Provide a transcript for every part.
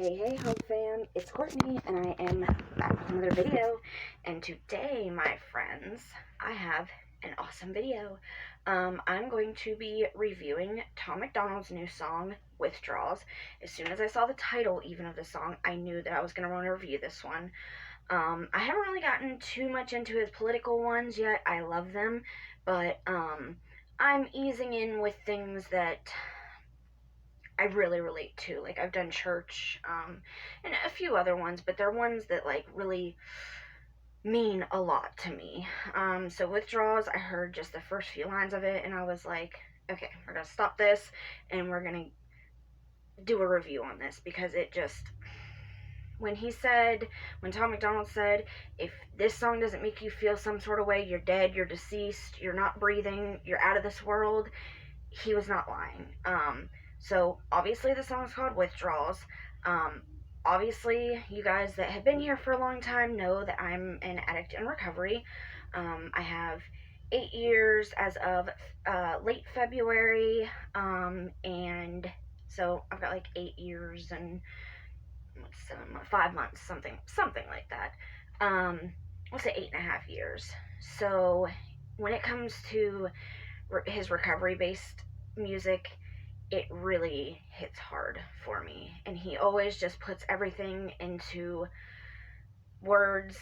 Hey, Hug fam, it's Courtney, and I am back with another video, and today, my friends, I have an awesome video. I'm going to be reviewing Tom Macdonald's new song, Withdrawals. As soon as I saw the title, even, of the song, I knew that I was going to want to review this one. I haven't really gotten too much into his political ones yet. I love them, but, I'm easing in with things that I really relate to. Like, I've done church, and a few other ones, but they're ones that, like, really mean a lot to me. So Withdrawals, I heard just the first few lines of it, and I was like, okay, we're gonna stop this, and we're gonna do a review on this, because it just, when Tom Macdonald said, if this song doesn't make you feel some sort of way, you're dead, you're deceased, you're not breathing, you're out of this world, he was not lying. So, obviously the song's called Withdrawals. Obviously, you guys that have been here for a long time know that I'm an addict in recovery. I have 8 years as of late February, and so I've got like 8 years and 5 months, something like that. Let's say 8.5 years. So, when it comes to his recovery-based music, it really hits hard for me, and he always just puts everything into words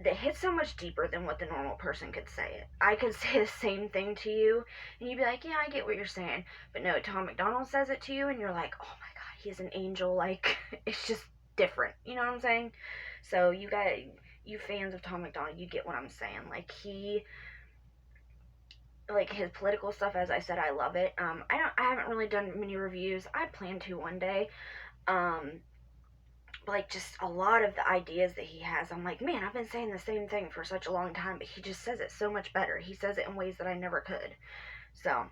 that hit so much deeper than what the normal person could say it. I could say the same thing to you, and you'd be like, yeah, I get what you're saying, but no, Tom Macdonald says it to you, and you're like, oh my god, he's an angel. Like, it's just different, you know what I'm saying? So you fans of Tom Macdonald, you get what I'm saying. Like his political stuff, as I said, I love it. I haven't really done many reviews. I plan to one day. But like, just a lot of the ideas that he has, I'm like, man, I've been saying the same thing for such a long time, but he just says it so much better. He says it in ways that I never could. So,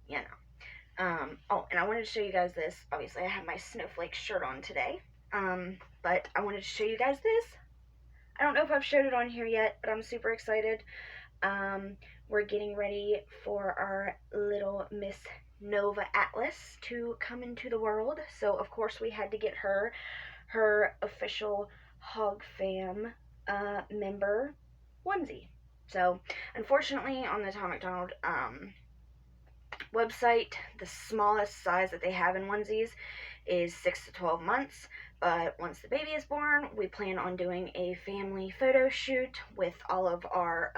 you know. Oh, and I wanted to show you guys this. Obviously, I have my snowflake shirt on today. But I wanted to show you guys this. I don't know if I've showed it on here yet, but I'm super excited. We're getting ready for our little Miss Nova Atlas to come into the world. So, of course, we had to get her official Hog Fam member onesie. So, unfortunately, on the Tom Macdonald website, the smallest size that they have in onesies is 6 to 12 months. But once the baby is born, we plan on doing a family photo shoot with all of our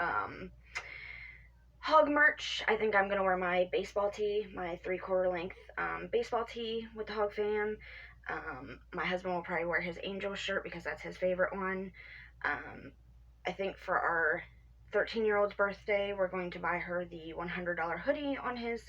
Hog merch. I think I'm going to wear my baseball tee, my 3/4 length baseball tee with the Hog Fam. My husband will probably wear his Angel shirt because that's his favorite one. I think for our 13-year-old's birthday, we're going to buy her the $100 hoodie on his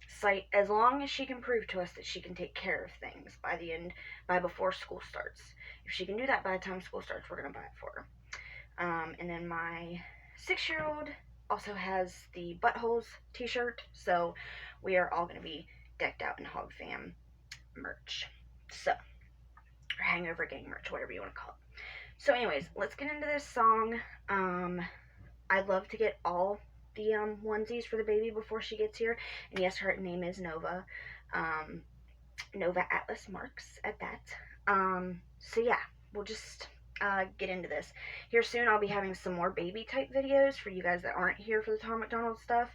site, as long as she can prove to us that she can take care of things by before school starts. If she can do that by the time school starts, we're going to buy it for her. And then my 6-year-old also has the Buttholes t-shirt, so we are all going to be decked out in Hog Fam merch. So, or Hangover Gang merch, whatever you want to call it. So anyways, let's get into this song. I'd love to get all the onesies for the baby before she gets here. And yes, her name is Nova. Nova Atlas marks at that. So yeah, we'll just get into this. Here soon I'll be having some more baby type videos for you guys that aren't here for the Tom Macdonald stuff.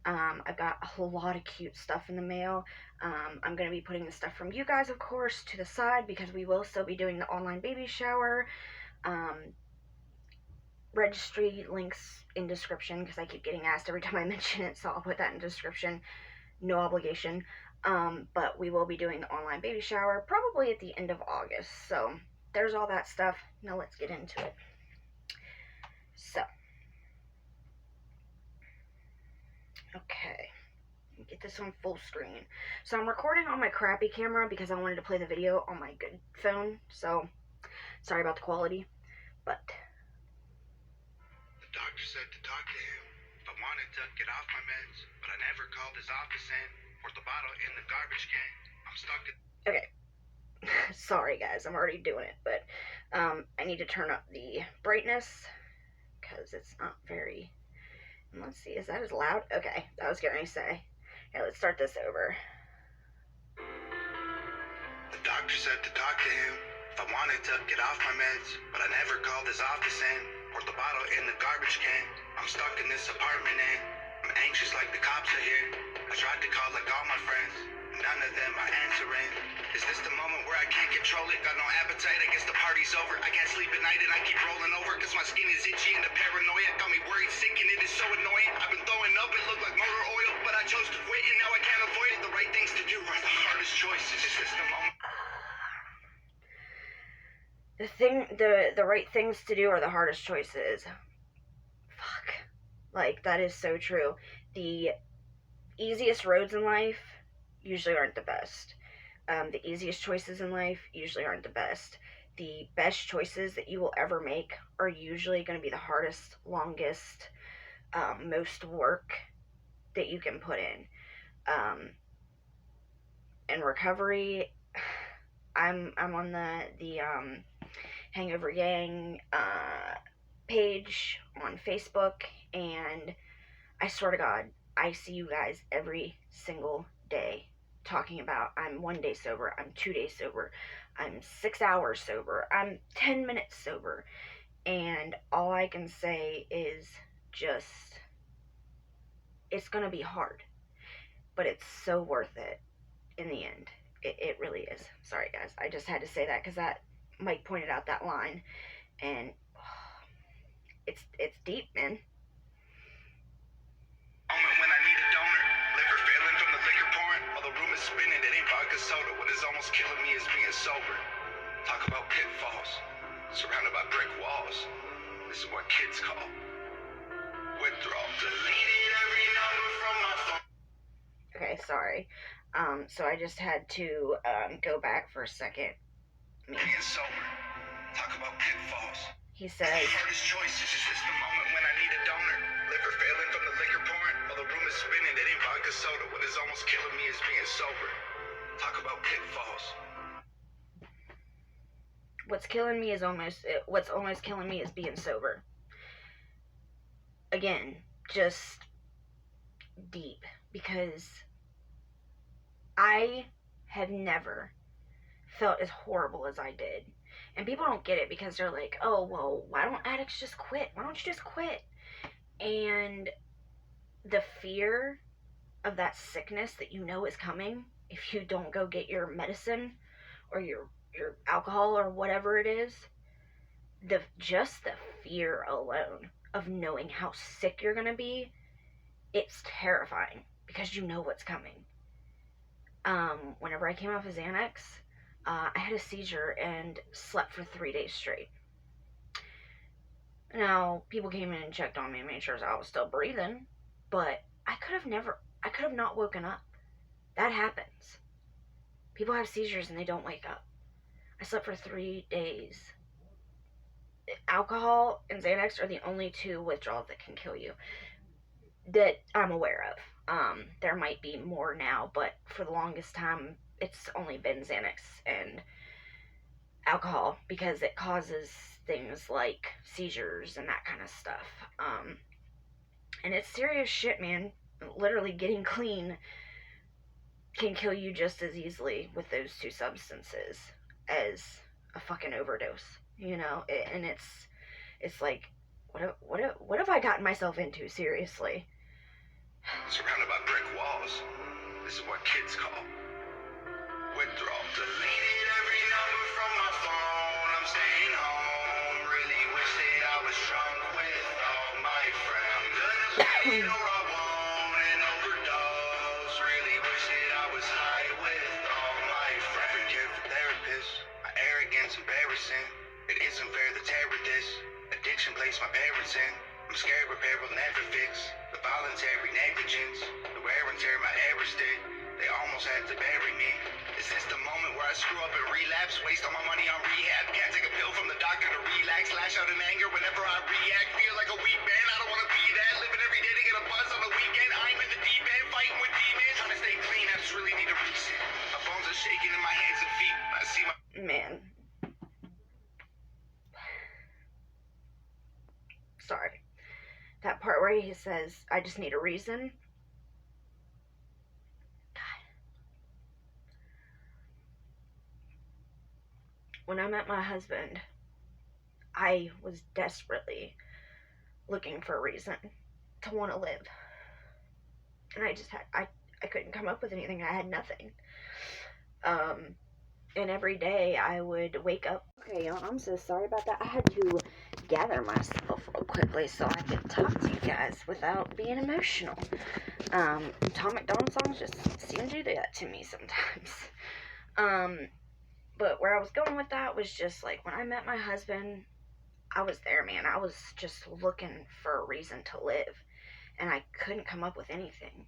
I've got a whole lot of cute stuff in the mail. I'm going to be putting the stuff from you guys, of course, to the side, because we will still be doing the online baby shower. Registry links in description, because I keep getting asked every time I mention it, so I'll put that in description. No obligation. But we will be doing the online baby shower probably at the end of August. So there's all that stuff. Now let's get into it. So, okay, get this on full screen. So I'm recording on my crappy camera because I wanted to play the video on my good phone. So sorry about the quality, but the doctor said to talk to him if I wanted to get off my meds, but I never called his office in or the bottle in the garbage can. I'm stuck in. Okay. Sorry guys, I'm already doing it, but I need to turn up the brightness because it's not very. Let's see, is that as loud? Okay, I was going to say. Okay, let's start this over. The doctor said to talk to him if I wanted to get off my meds, but I never called his office in or the bottle in the garbage can. I'm stuck in this apartment and I'm anxious like the cops are here. I tried to call like all my friends, none of them are answering. Is this the moment where I can't control it? Got no appetite, I guess the party's over. I can't sleep at night and I keep rolling over, cause my skin is itchy and the paranoia got me worried, sick, and it is so annoying. I've been throwing up, it looked like motor oil, but I chose to quit and now I can't avoid it. The right things to do are the hardest choices. Is this the moment? The right things to do are the hardest choices. Fuck. Like, that is so true. The easiest roads in life usually aren't the best. The easiest choices in life usually aren't the best. The best choices that you will ever make are usually going to be the hardest, longest, most work that you can put in. In recovery, I'm on the Hangover Gang page on Facebook, and I swear to God, I see you guys every single day talking about I'm 1 day sober, I'm 2 days sober, I'm 6 hours sober, I'm 10 minutes sober, and all I can say is just, it's gonna be hard, but it's so worth it in the end. It really is. Sorry guys, I just had to say that because that Mike pointed out that line, and it's deep, man. When I need a donor, liver failing from the liquor pouring, while the room is spinning, it ain't vodka soda. What is almost killing me is being sober. Talk about pitfalls, surrounded by brick walls. This is what kids call withdrawals. Deleted every number from my phone. Okay, sorry. So I just had to go back for a second. Being sober. Talk about pitfalls. He says, hardest choices. Is this the moment when I need a donor? Liver failing from the liquor pouring, while the room is spinning, it ain't vodka soda. What is almost killing me is being sober. Talk about pitfalls. what's almost killing me is being sober. Again, just deep, because I have never felt as horrible as I did. And people don't get it because they're like, oh, well, why don't addicts just quit? Why don't you just quit? And the fear of that sickness that you know is coming if you don't go get your medicine or your alcohol or whatever it is, just the fear alone of knowing how sick you're gonna be, it's terrifying because you know what's coming. Whenever I came off of Xanax, I had a seizure and slept for 3 days straight. Now, people came in and checked on me and made sure I was still breathing, but I could have not woken up. That happens. People have seizures and they don't wake up. I slept for 3 days. Alcohol and Xanax are the only two withdrawals that can kill you that I'm aware of. There might be more now, but for the longest time, it's only been Xanax and alcohol because it causes things like seizures and that kind of stuff. And it's serious shit, man. Literally getting clean can kill you just as easily with those two substances as a fucking overdose, you know? And it's like, what have I gotten myself into, seriously? Surrounded by brick walls. This is what kids call withdrawals. Deleted every number from my phone. I'm staying home. Really wish that I was drunk with all my friends. I'm gonna bleed or I won't and overdose. Really wish that I was high with all my friends. Never cared for therapists. My arrogance embarrassing. It isn't fair to tear with this. Addiction placed my parents in. I'm scared repair will never fix the voluntary negligence, the wear and tear my errors did. They almost had to bury me. Is this the moment where I screw up and relapse? Waste all my money on rehab. Can't take a pill from the doctor to relax. Lash out in anger whenever I react. Feel like a weak man. I don't want to be that. Living every day to get a buzz on the weekend. I'm in the deep end, fighting with demons. Trying to stay clean. I just really need a reset. My bones are shaking in my hands and feet. I see my Man. Sorry. That part where he says, I just need a reason. God. when I met my husband, I was desperately looking for a reason to want to live. And I couldn't come up with anything. I had nothing. And every day I would wake up. Okay, y'all, I'm so sorry about that. I had to gather myself real quickly so I could talk to you guys without being emotional. Tom Macdonald songs just seem to do that to me sometimes. But where I was going with that was just like when I met my husband, I was there, man. I was just looking for a reason to live, and I couldn't come up with anything.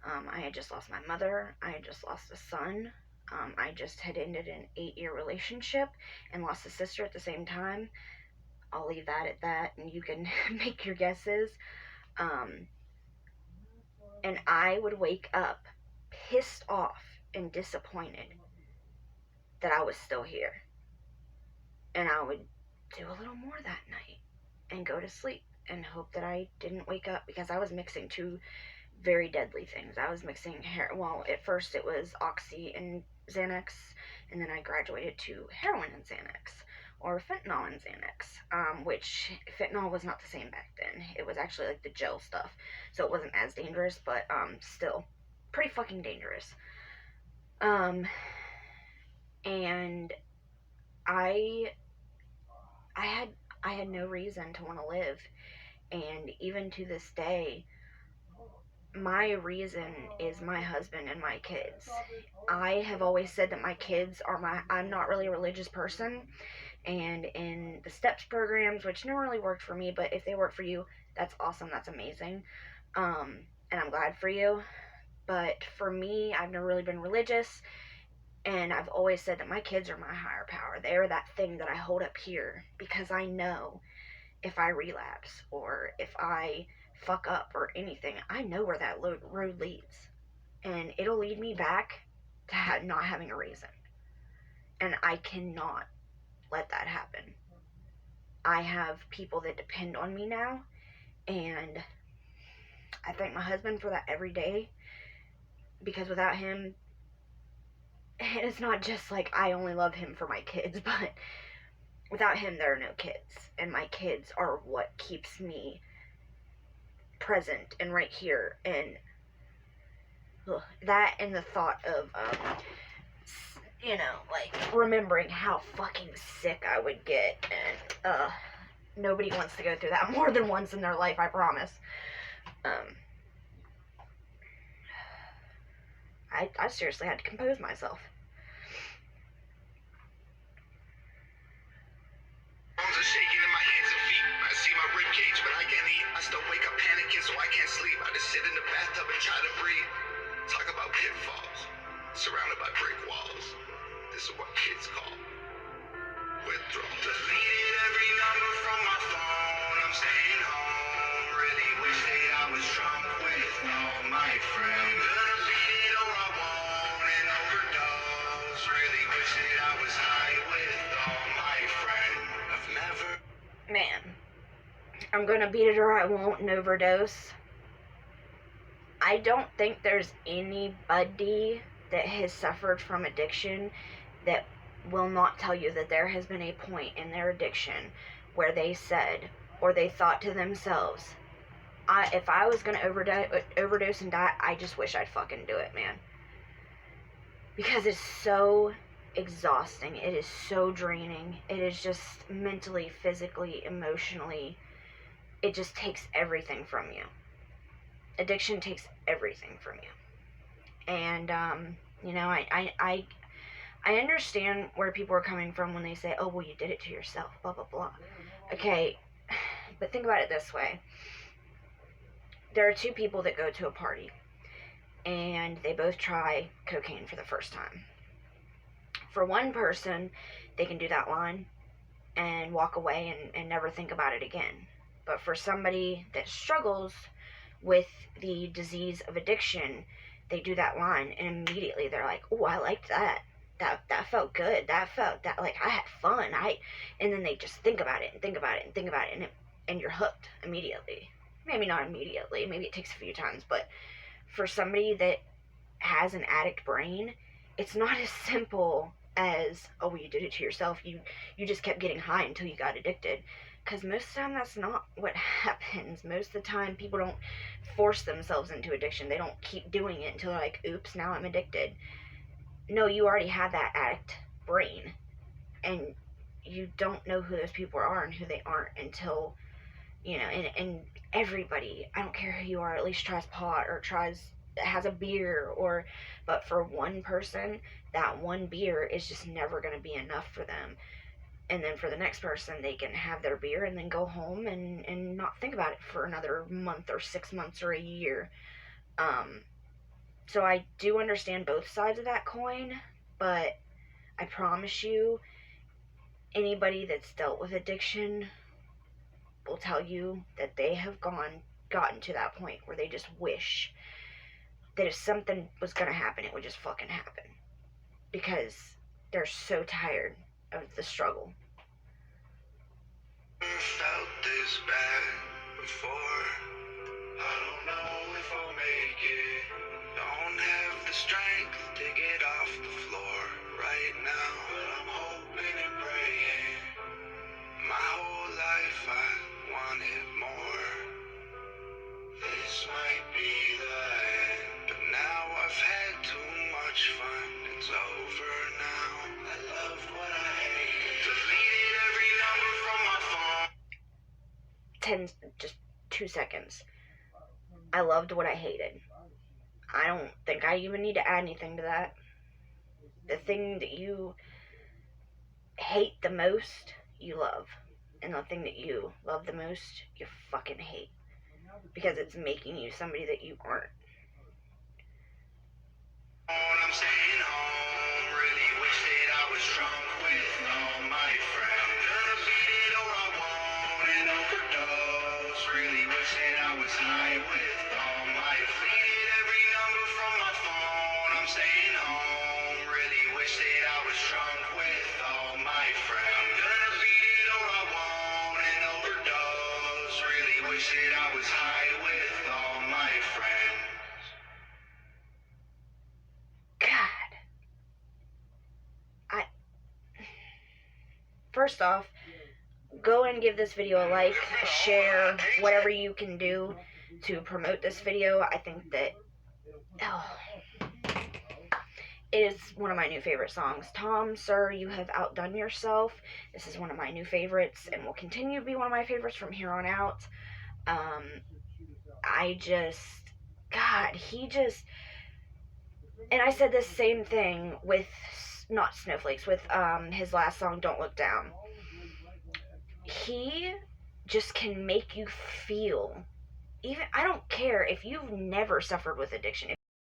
I had just lost my mother. I had just lost a son. I just had ended an 8-year relationship and lost a sister at the same time. I'll leave that at that, and you can make your guesses. And I would wake up pissed off and disappointed that I was still here. And I would do a little more that night and go to sleep and hope that I didn't wake up, because I was mixing two very deadly things. I was mixing well, at first it was Oxy and Xanax, and then I graduated to heroin and Xanax, or fentanyl and Xanax, which fentanyl was not the same back then. It was actually like the gel stuff, so it wasn't as dangerous, but still pretty fucking dangerous. And I had no reason to want to live, and even to this day, my reason is my husband and my kids. I have always said that my kids are I'm not really a religious person, and in the STEPS programs, which never really worked for me, but if they work for you, that's awesome, that's amazing, and I'm glad for you. But for me, I've never really been religious, and I've always said that my kids are my higher power. They are that thing that I hold up here, because I know if I relapse or if I fuck up or anything, I know where that road leads, and it'll lead me back to not having a reason, and I cannot let that happen. I have people that depend on me now, and I thank my husband for that every day, because without him, and it's not just like I only love him for my kids, but without him there are no kids, and my kids are what keeps me present and right here. And that, and the thought of like remembering how fucking sick I would get, and nobody wants to go through that more than once in their life, I promise. I seriously had to compose myself. Arms are shaking in my hands and feet. I see my rib cage, but I can't eat. I still wake up panicking, so I can't sleep. I just sit in the bathtub and try to breathe. Talk about pitfalls, surrounded by brick walls. This is what kids call withdrawals. Deleted every number from my phone. I'm staying home. Really wish that I was drunk with all my friends. Gonna beat it or I won't and overdose. Really wish that I was high with all my friends. I've never. Man, I'm gonna beat it or I won't and overdose. I don't think there's anybody that has suffered from addiction that will not tell you that there has been a point in their addiction where they said, or they thought to themselves, if I was going to overdose and die, I just wish I'd fucking do it, man. Because it's so exhausting. It is so draining. It is just mentally, physically, emotionally, it just takes everything from you. Addiction takes everything from you. And, I understand where people are coming from when they say, oh, well, you did it to yourself, blah, blah, blah. Okay, but think about it this way. There are two people that go to a party, and they both try cocaine for the first time. For one person, they can do that line and walk away and never think about it again. But for somebody that struggles with the disease of addiction, they do that line, and immediately they're like, oh, I liked that. That felt good. That felt that, like, I had fun. And then they just think about it and think about it and think about it, and you're hooked immediately. Maybe not immediately. Maybe it takes a few times, but for somebody that has an addict brain, it's not as simple as, oh, well, you did it to yourself, you just kept getting high until you got addicted. Because most of the time that's not what happens. Most of the time people don't force themselves into addiction. They don't keep doing it until they're like, oops, now I'm addicted. No, you already had that addict brain, and you don't know who those people are and who they aren't until, and everybody, I don't care who you are, at least tries pot or has a beer, but for one person, that one beer is just never going to be enough for them. And then for the next person, they can have their beer and then go home and not think about it for another month or 6 months or a year. So I do understand both sides of that coin, but I promise you, anybody that's dealt with addiction will tell you that they have gotten to that point where they just wish that if something was gonna happen, it would just fucking happen, because they're so tired of the struggle. Felt this bad before. I don't know if I'll make it. Don't have the strength to get off the floor right now, but I'm hoping and praying. My whole life I wanted more. This might be the end, but now I've had too much fun. It's over now. I loved what I hated. Deleted every number from my phone. 2 seconds. I loved what I hated. I don't think I even need to add anything to that. The thing that you hate the most, you love. And the thing that you love the most, you fucking hate. Because it's making you somebody that you aren't. I'm staying home. Really wish that I was drunk with all my friends. Gonna beat it or I won't and overdose. Really wish that I was high with all my friends. Deleted every number from my phone. I'm staying home. Really wish that I was drunk with all my friends. Gonna beat it or I won't and overdose. Really wish that I was high with all my friends. First off, go and give this video a like, a share, whatever you can do to promote this video. I think that it is one of my new favorite songs. Tom, sir, you have outdone yourself. This is one of my new favorites and will continue to be one of my favorites from here on out. And I said the same thing with, not Snowflakes, with his last song, Don't Look Down. He just can make you feel, even, I don't care if you've never suffered with addiction,